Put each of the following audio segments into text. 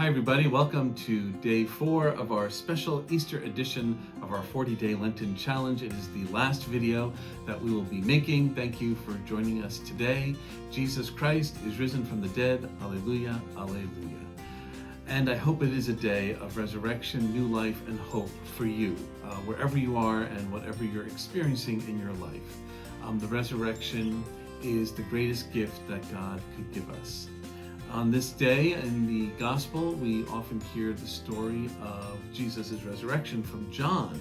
Hi everybody, welcome to day 4 of our special Easter edition of our 40-day Lenten challenge. It is the last video that we will be making. Thank you for joining us today. Jesus Christ is risen from the dead. Alleluia, alleluia. And I hope it is a day of resurrection, new life, and hope for you, wherever you are and whatever you're experiencing in your life. The resurrection is the greatest gift that God could give us. On this day in the gospel, we often hear the story of Jesus' resurrection from John,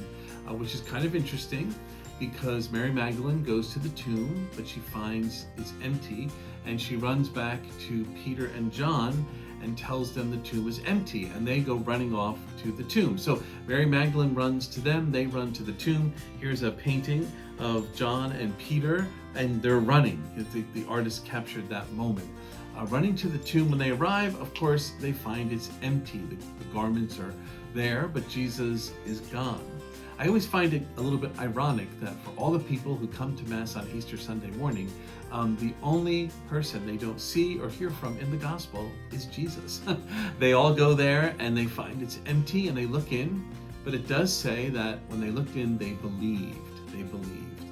which is kind of interesting because Mary Magdalene goes to the tomb, but she finds it's empty, and she runs back to Peter and John and tells them the tomb is empty, and they go running off to the tomb. So Mary Magdalene runs to them, they run to the tomb. Here's a painting of John and Peter, and they're running. The artist captured that moment. Running to the tomb. When they arrive, of course, they find it's empty. The garments are there, but Jesus is gone. I always find it a little bit ironic that for all the people who come to Mass on Easter Sunday morning, the only person they don't see or hear from in the gospel is Jesus. They all go there and they find it's empty and they look in, but it does say that when they looked in, they believed. They believed.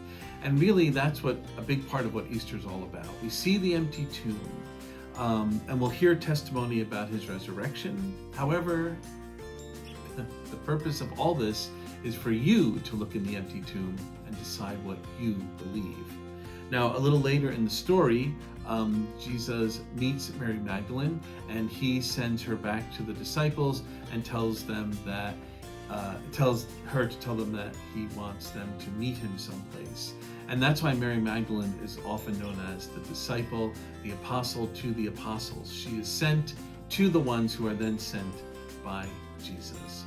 And really, that's what a big part of what Easter is all about. We see the empty tomb. And we'll hear testimony about his resurrection. However, the purpose of all this is for you to look in the empty tomb and decide what you believe. Now, a little later in the story, Jesus meets Mary Magdalene, and he sends her back to the disciples and tells her to tell them that he wants them to meet him someplace. And that's why Mary Magdalene is often known as the disciple, the apostle to the apostles. She is sent to the ones who are then sent by Jesus.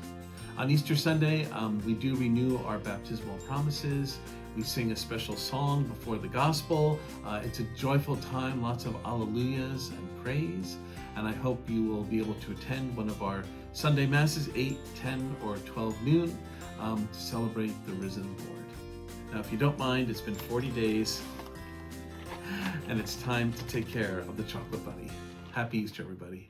On Easter Sunday, we do renew our baptismal promises. We sing a special song before the gospel. It's a joyful time, lots of alleluias and praise. And I hope you will be able to attend one of our Sunday Masses, 8, 10, or 12 noon, to celebrate the risen Lord. Now, if you don't mind, it's been 40 days, and it's time to take care of the chocolate bunny. Happy Easter, everybody.